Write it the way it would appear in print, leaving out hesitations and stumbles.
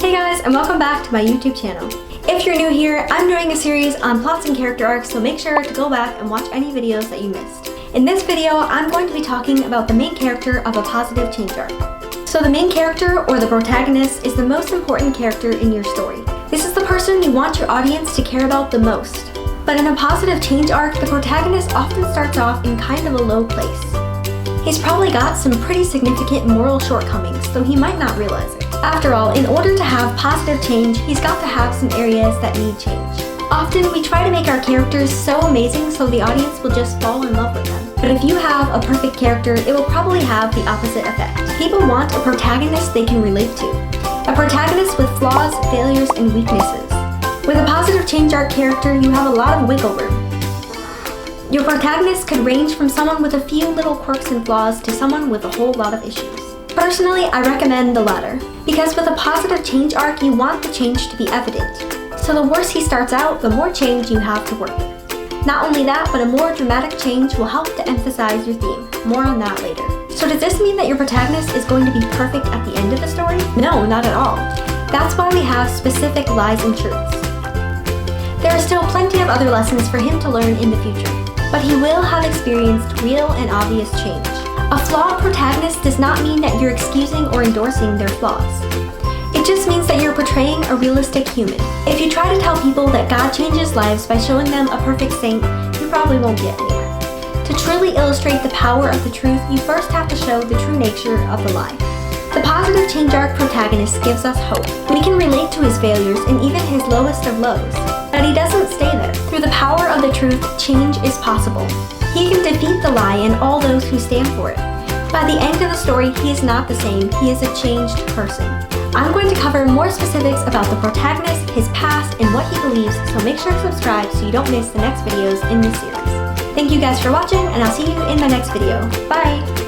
Hey guys, and welcome back to my YouTube channel. If you're new here, I'm doing a series on plots and character arcs, so make sure to go back and watch any videos that you missed. In this video, I'm going to be talking about the main character of a positive change arc. So the main character, or the protagonist, is the most important character in your story. This is the person you want your audience to care about the most. But in a positive change arc, the protagonist often starts off in kind of a low place. He's probably got some pretty significant moral shortcomings, though he might not realize it. After all, in order to have positive change, he's got to have some areas that need change. Often, we try to make our characters so amazing so the audience will just fall in love with them. But if you have a perfect character, it will probably have the opposite effect. People want a protagonist they can relate to. A protagonist with flaws, failures, and weaknesses. With a positive change arc character, you have a lot of wiggle room. Your protagonist could range from someone with a few little quirks and flaws to someone with a whole lot of issues. Personally, I recommend the latter, because with a positive change arc, you want the change to be evident. So the worse he starts out, the more change you have to work with. Not only that, but a more dramatic change will help to emphasize your theme. More on that later. So does this mean that your protagonist is going to be perfect at the end of the story? No, not at all. That's why we have specific lies and truths. There are still plenty of other lessons for him to learn in the future, but he will have experienced real and obvious change. A flawed protagonist does not mean that you're excusing or endorsing their flaws. It just means that you're portraying a realistic human. If you try to tell people that God changes lives by showing them a perfect saint, you probably won't get anywhere. To truly illustrate the power of the truth, you first have to show the true nature of the lie. The positive change arc protagonist gives us hope. We can relate to his failures and even his lowest of lows. But he doesn't stay there. Through the power of the truth, change is possible. He can defeat the lie and all those who stand for it. By the end of the story, he is not the same. He is a changed person. I'm going to cover more specifics about the protagonist, his past, and what he believes, so make sure to subscribe so you don't miss the next videos in this series. Thank you guys for watching, and I'll see you in my next video. Bye!